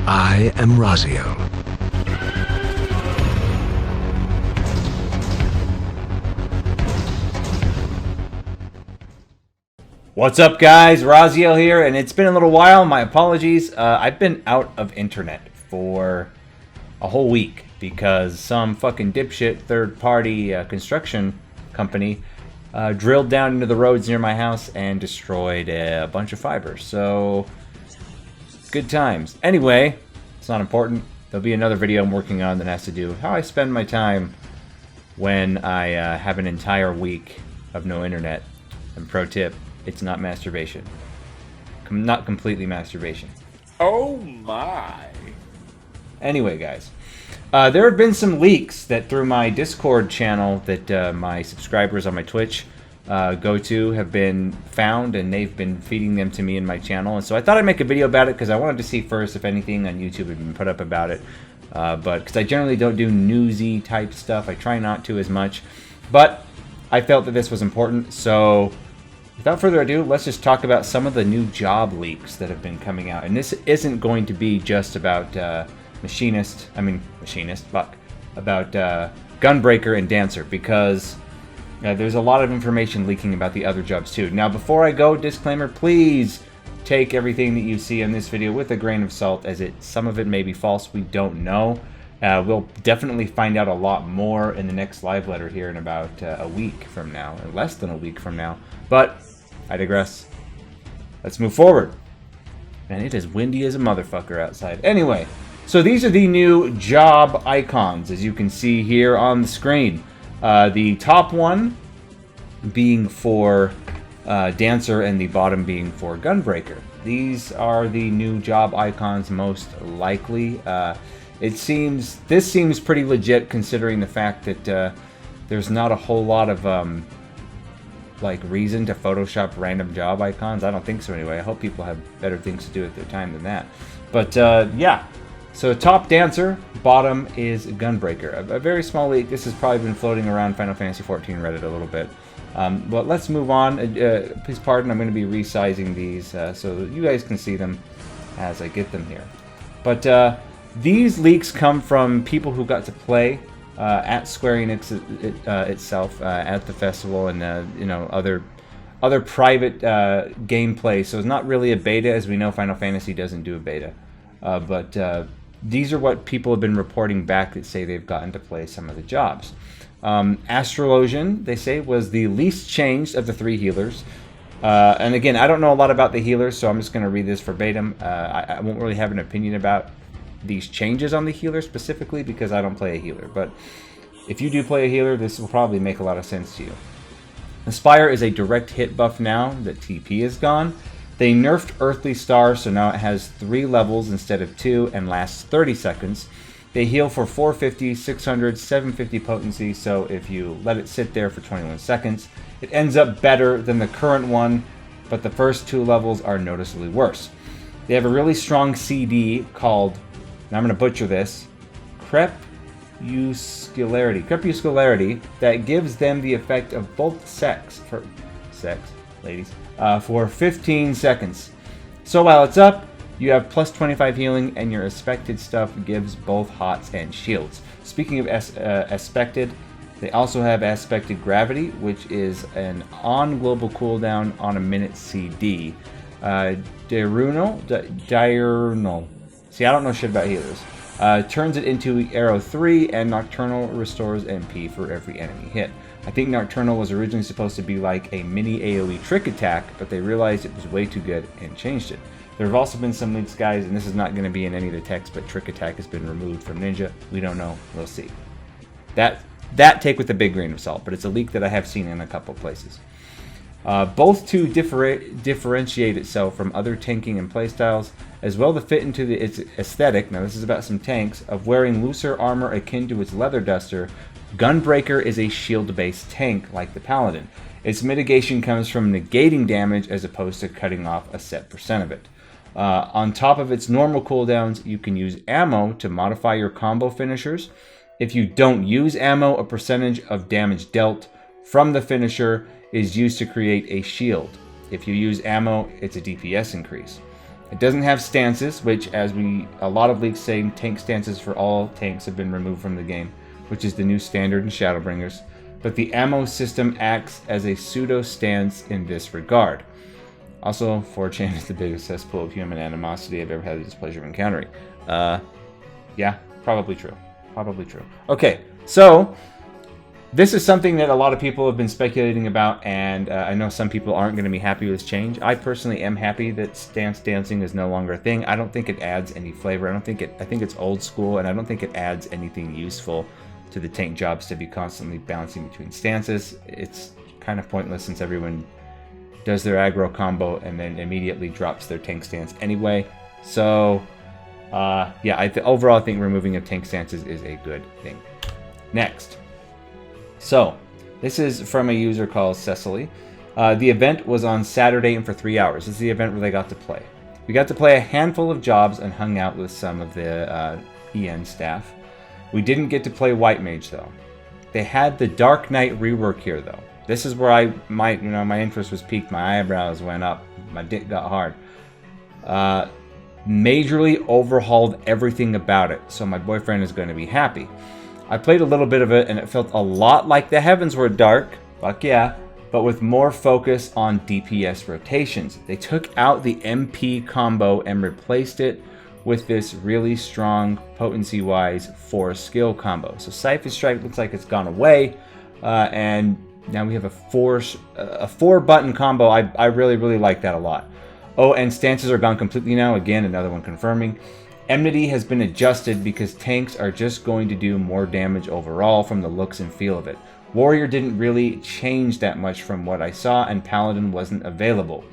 I am Raziel. What's up, guys? Raziel here, and it's been a little while. My apologies. I've been out of internet for a whole week because some fucking dipshit third-party construction company drilled down into the roads near my house and destroyed a bunch of fiber. So, good times. Anyway, it's not important. There'll be another video I'm working on that has to do with how I spend my time when I have an entire week of no internet. And pro tip, it's not masturbation. Not completely masturbation. Oh my. Anyway, guys. There have been some leaks that through my Discord channel that my subscribers on my Twitch go to have been found, and they've been feeding them to me in my channel. And so I thought I'd make a video about it because I wanted to see first if anything on YouTube had been put up about it. But because I generally don't do newsy type stuff, I try not to as much. But I felt that this was important, so without further ado, let's just talk about some of the new job leaks that have been coming out. And this isn't going to be just about Gunbreaker and Dancer, because there's a lot of information leaking about the other jobs too. Now, before I go, disclaimer, please take everything that you see in this video with a grain of salt, as some of it may be false. We don't know. We'll definitely find out a lot more in the next live letter here in about a week from now, or less than a week from now. But I digress. Let's move forward. And it is windy as a motherfucker outside. Anyway, so these are the new job icons, as you can see here on the screen. The top one being for Dancer and the bottom being for Gunbreaker. These are the new job icons most likely. This seems pretty legit considering the fact that there's not a whole lot of reason to Photoshop random job icons. I don't think so anyway. I hope people have better things to do with their time than that. But yeah, so top Dancer, bottom is Gunbreaker. A very small leak. This has probably been floating around Final Fantasy XIV Reddit a little bit. But let's move on. Please pardon, I'm going to be resizing these so that you guys can see them as I get them here. But these leaks come from people who got to play at Square Enix itself at the festival, and other private gameplay. So it's not really a beta, as we know Final Fantasy doesn't do a beta. But these are what people have been reporting back that say they've gotten to play some of the jobs. Astrologian, they say, was the least changed of the three healers. And again, I don't know a lot about the healers, so I'm just going to read this verbatim. I won't really have an opinion about these changes on the healer specifically because I don't play a healer. But if you do play a healer, this will probably make a lot of sense to you. Aspire is a direct hit buff now that TP is gone. They nerfed Earthly Star, so now it has 3 levels instead of 2 and lasts 30 seconds. They heal for 450, 600, 750 potency, so if you let it sit there for 21 seconds, it ends up better than the current one, but the first 2 levels are noticeably worse. They have a really strong CD called, and I'm going to butcher this, Crepuscularity, that gives them the effect of both for 15 seconds. So while it's up, you have plus 25 healing, and your expected stuff gives both hots and shields. Speaking of expected, they also have aspected gravity, which is an on-global cooldown on a minute CD. Diurnal. See, I don't know shit about healers. Turns it into Arrow 3, and Nocturnal restores MP for every enemy hit. I think Nocturnal was originally supposed to be like a mini AoE trick attack, but they realized it was way too good and changed it. There have also been some leaks, guys, and this is not going to be in any of the text, but trick attack has been removed from Ninja. We don't know. We'll see. That take with a big grain of salt, but it's a leak that I have seen in a couple places. Both to differentiate itself from other tanking and playstyles, as well to fit into its aesthetic, now this is about some tanks, of wearing looser armor akin to its leather duster. Gunbreaker is a shield-based tank like the Paladin. Its mitigation comes from negating damage as opposed to cutting off a set percent of it. On top of its normal cooldowns, you can use ammo to modify your combo finishers. If you don't use ammo, a percentage of damage dealt from the finisher is used to create a shield. If you use ammo, it's a DPS increase. It doesn't have stances, which, as a lot of leaks say, tank stances for all tanks have been removed from the game, which is the new standard in Shadowbringers. But the ammo system acts as a pseudo stance in this regard. Also, 4chan is the biggest cesspool of human animosity I've ever had the displeasure of encountering. Yeah, probably true. Probably true. Okay, so this is something that a lot of people have been speculating about, and I know some people aren't going to be happy with this change. I personally am happy that stance dancing is no longer a thing. I don't think it adds any flavor. I think it's old school, and I don't think it adds anything useful to the tank jobs to be constantly bouncing between stances. It's kind of pointless since everyone does their aggro combo and then immediately drops their tank stance anyway. So, yeah, overall I think removing of tank stances is a good thing. Next. So, this is from a user called Cecily. The event was on Saturday and for 3 hours. This is the event where they got to play. We got to play a handful of jobs and hung out with some of the EN staff. We didn't get to play White Mage though. They had the Dark Knight rework here though. This is where my interest was piqued. My eyebrows went up. My dick got hard. Majorly overhauled everything about it, so my boyfriend is going to be happy. I played a little bit of it, and it felt a lot like the Heavens Were Dark, fuck yeah, but with more focus on DPS rotations. They took out the MP combo and replaced it with this really strong, potency-wise, 4-skill combo. So Cypher Strike looks like it's gone away, and now we have a 4-button combo. I really, really like that a lot. Oh, and stances are gone completely now. Again, another one confirming. Enmity has been adjusted because tanks are just going to do more damage overall from the looks and feel of it. Warrior didn't really change that much from what I saw, and Paladin wasn't available.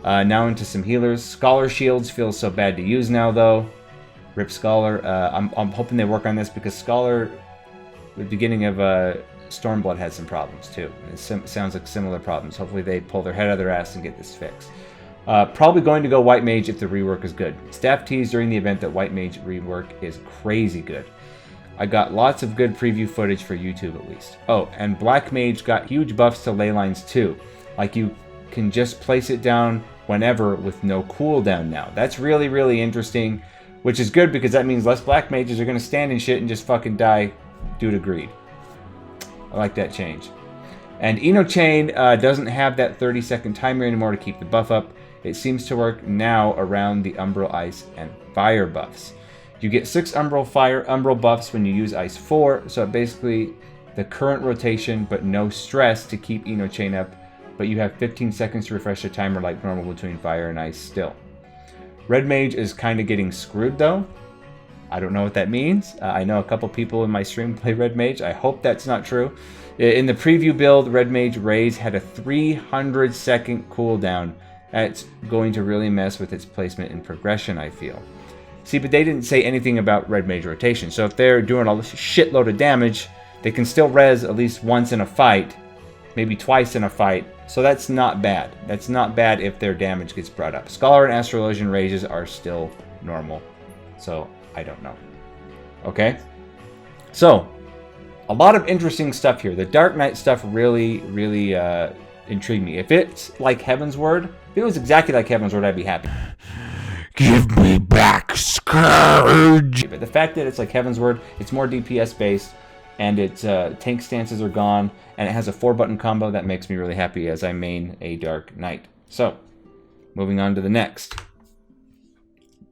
Now into some healers. Scholar shields feel so bad to use now, though. Rip Scholar. I'm hoping they work on this because Scholar, the beginning of Stormblood had some problems too. It sounds like similar problems. Hopefully they pull their head out of their ass and get this fixed. Probably going to go White Mage if the rework is good. Staff teased during the event that White Mage rework is crazy good. I got lots of good preview footage for YouTube at least. Oh, and Black Mage got huge buffs to ley lines too. Like you can just place it down whenever with no cooldown now. That's really, really interesting, which is good because that means less Black Mages are going to stand in shit and just fucking die due to greed. I like that change. And Eno Chain doesn't have that 30-second timer anymore to keep the buff up. It seems to work now around the Umbral Ice and Fire buffs. You get 6 Umbral buffs when you use Ice 4, so basically the current rotation, but no stress to keep Eno Chain up, but you have 15 seconds to refresh the timer like normal between Fire and Ice still. Red Mage is kind of getting screwed though. I don't know what that means. I know a couple people in my stream play Red Mage. I hope that's not true. In the preview build, Red Mage Raise had a 300-second cooldown. That's going to really mess with its placement and progression, I feel. See, but they didn't say anything about Red Mage rotation. So if they're doing a shitload of damage, they can still res at least once in a fight, maybe twice in a fight. So that's not bad. That's not bad if their damage gets brought up. Scholar and Astrologian raises are still normal. So I don't know. Okay? So, a lot of interesting stuff here. The Dark Knight stuff really, really intrigued me. If it's like Heaven's Word, if it was exactly like Heaven's Word, I'd be happy. Give me back Scourge! But the fact that it's like Heaven's Word, it's more DPS based, and its tank stances are gone, and it has a 4-button combo, that makes me really happy as I main a Dark Knight. So, moving on to the next.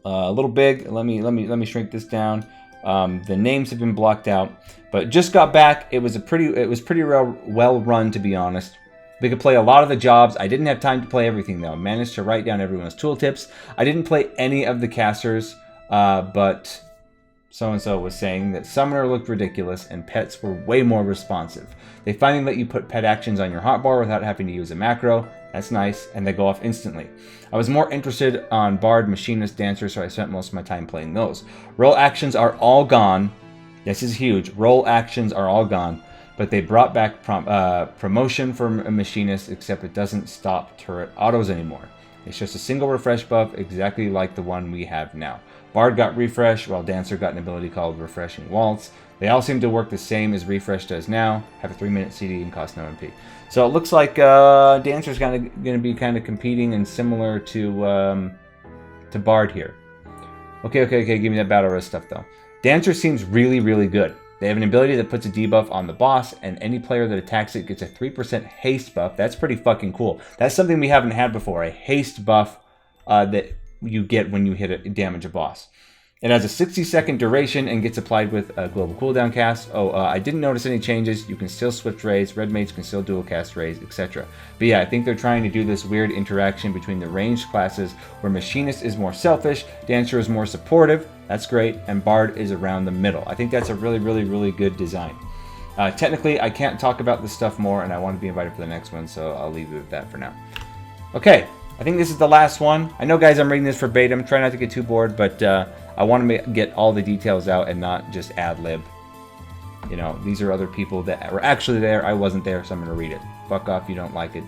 A little big. Let me shrink this down. The names have been blocked out, but just got back. It was pretty well run, to be honest. We could play a lot of the jobs. I didn't have time to play everything though. I managed to write down everyone's tooltips. I didn't play any of the casters, but so-and-so was saying that Summoner looked ridiculous and pets were way more responsive. They finally let you put pet actions on your hotbar without having to use a macro. That's nice, and they go off instantly. I was more interested on Bard, Machinist, Dancer, so I spent most of my time playing those. Roll actions are all gone. This is huge. Roll actions are all gone, but they brought back promotion for a Machinist, except it doesn't stop turret autos anymore. It's just a single refresh buff, exactly like the one we have now. Bard got refresh, while Dancer got an ability called Refreshing Waltz. They all seem to work the same as Refresh does now, have a 3-minute CD and cost no MP. So it looks like Dancer's going to be kind of competing and similar to to Bard here. Okay, give me that battle risk stuff though. Dancer seems really, really good. They have an ability that puts a debuff on the boss, and any player that attacks it gets a 3% haste buff. That's pretty fucking cool. That's something we haven't had before, a haste buff that you get when you damage a boss. It has a 60-second duration and gets applied with a global cooldown cast. I didn't notice any changes. You can still swift raise. Red Mage can still dual cast raise, etc. But yeah, I think they're trying to do this weird interaction between the ranged classes where Machinist is more selfish, Dancer is more supportive. That's great. And Bard is around the middle. I think that's a really, really, really good design. Technically, I can't talk about this stuff more, and I want to be invited for the next one, so I'll leave it at that for now. Okay, I think this is the last one. I know, guys, I'm reading this verbatim. Try not to get too bored, but I want to get all the details out and not just ad-lib. You know, these are other people that were actually there. I wasn't there, so I'm going to read it. Fuck off, you don't like it.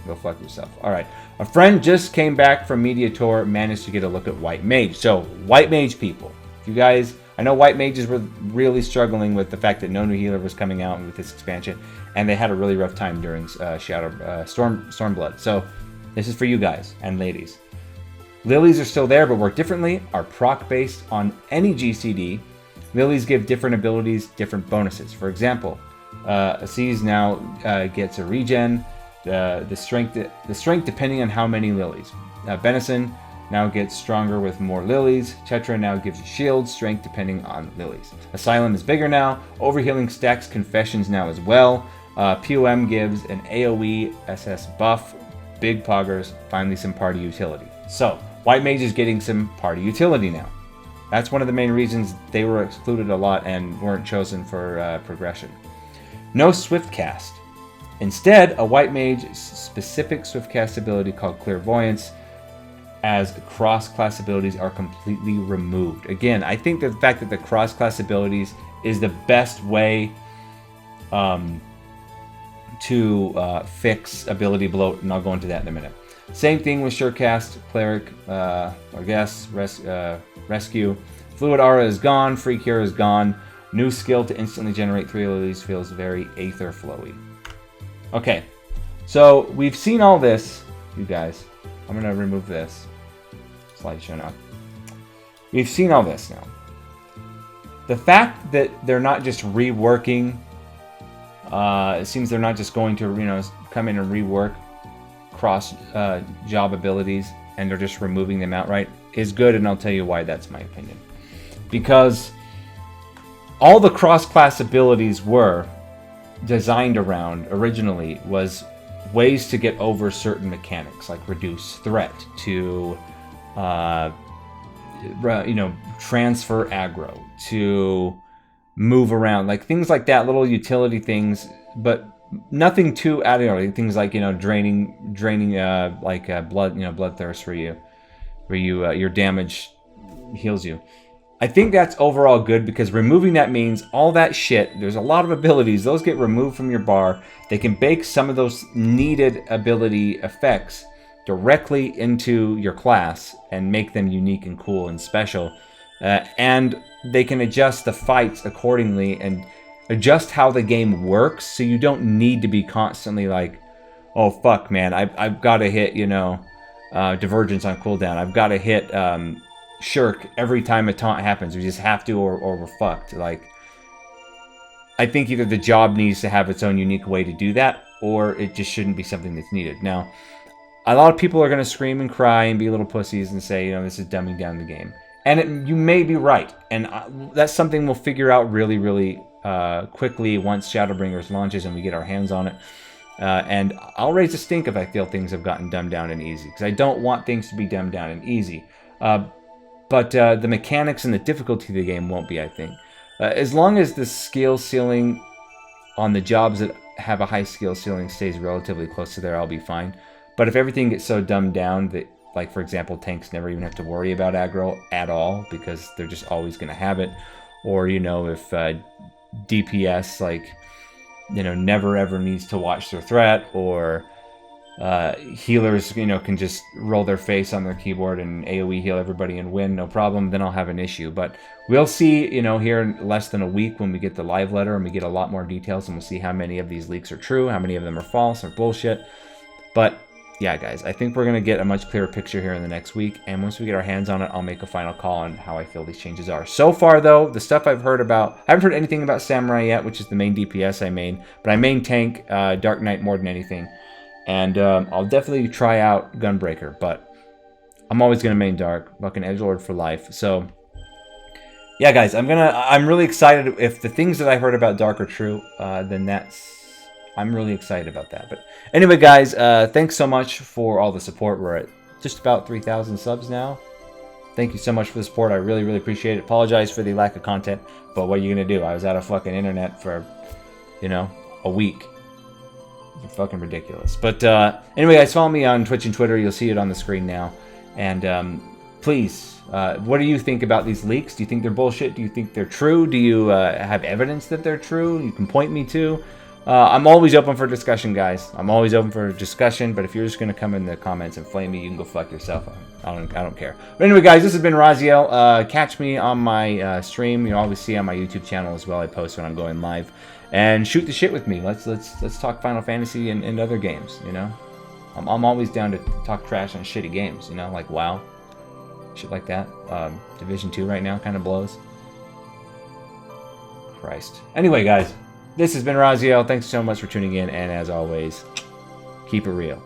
Go fuck yourself. All right. A friend just came back from media tour, managed to get a look at White Mage. So, White Mage people. If you guys... I know White Mages were really struggling with the fact that no new healer was coming out with this expansion, and they had a really rough time during Stormblood. So, this is for you guys and ladies. Lilies are still there, but work differently, are proc based on any GCD. Lilies give different abilities, different bonuses. For example, Aziz now gets a regen, the strength depending on how many lilies. Benison now gets stronger with more lilies. Chetra now gives you shield, strength depending on lilies. Asylum is bigger now. Overhealing stacks confessions now as well. POM gives an AoE SS buff. Big poggers, finally some party utility. So, White Mage is getting some party utility now. That's one of the main reasons they were excluded a lot and weren't chosen for progression. No Swift Cast. Instead, a White Mage specific Swift Cast ability called Clairvoyance, as cross-class abilities are completely removed. Again, I think that the fact that the cross-class abilities is the best way to fix ability bloat, and I'll go into that in a minute. Same thing with Surecast, Cleric, Rescue. Fluid Aura is gone, Free Cure is gone. New skill to instantly generate 3 lilies feels very Aether flowy. Okay, so we've seen all this, you guys. I'm going to remove this slideshow now. We've seen all this now. The fact that they're not just reworking, it seems they're not just going to, come in and rework cross job abilities and they're just removing them outright is good, and I'll tell you why that's my opinion. Because all the cross-class abilities were designed around originally was ways to get over certain mechanics, like reduce threat, to transfer aggro, to move around, like things like that, little utility things, but nothing too out of the ordinary. Things like draining bloodthirst for you, where your damage heals you. I think that's overall good, because removing that means all that shit, there's a lot of abilities, those get removed from your bar. They can bake some of those needed ability effects directly into your class and make them unique and cool and special. And they can adjust the fights accordingly and adjust how the game works, so you don't need to be constantly like, oh fuck man, I've got to hit, Divergence on cooldown. I've got to hit Shirk every time a taunt happens. We just have to, or we're fucked. Like, I think either the job needs to have its own unique way to do that, or it just shouldn't be something that's needed. Now, a lot of people are going to scream and cry and be little pussies and say, this is dumbing down the game. And you may be right. And that's something we'll figure out really, really quickly once Shadowbringers launches and we get our hands on it. And I'll raise a stink if I feel things have gotten dumbed down and easy, because I don't want things to be dumbed down and easy. But the mechanics and the difficulty of the game won't be, I think. As long as the skill ceiling on the jobs that have a high skill ceiling stays relatively close to there, I'll be fine. But if everything gets so dumbed down that, like, for example, tanks never even have to worry about aggro at all because they're just always going to have it. Or, if DPS, never ever needs to watch their threat, or healers, can just roll their face on their keyboard and AoE heal everybody and win, no problem, then I'll have an issue. But we'll see, here in less than a week when we get the live letter and we get a lot more details, and we'll see how many of these leaks are true, how many of them are false or bullshit. But yeah, guys, I think we're going to get a much clearer picture here in the next week. And once we get our hands on it, I'll make a final call on how I feel these changes are. So far, though, the stuff I've heard about... I haven't heard anything about Samurai yet, which is the main DPS I main. But I main tank Dark Knight more than anything. And I'll definitely try out Gunbreaker. But I'm always going to main Dark. Fucking Edgelord for life. So... yeah, guys, I'm really excited. If the things that I heard about Dark are true, then I'm really excited about that. But anyway, guys, thanks so much for all the support. We're at just about 3,000 subs now. Thank you so much for the support. I really, really appreciate it. Apologize for the lack of content, but what are you going to do? I was out of fucking internet for, you know, a week. It's fucking ridiculous. But anyway, guys, follow me on Twitch and Twitter. You'll see it on the screen now. And please, what do you think about these leaks? Do you think they're bullshit? Do you think they're true? Do you have evidence that they're true you can point me to? I'm always open for discussion, guys. I'm always open for discussion, but if you're just going to come in the comments and flame me, you can go fuck yourself. I don't care. But anyway, guys, this has been Raziel. Catch me on my stream. You'll always see on my YouTube channel as well. I post when I'm going live. And shoot the shit with me. Let's talk Final Fantasy and other games, you know? I'm always down to talk trash on shitty games, you know? Like WoW. Shit like that. Division 2 right now kind of blows. Christ. Anyway, guys. This has been Raziel. Thanks so much for tuning in, and as always, keep it real.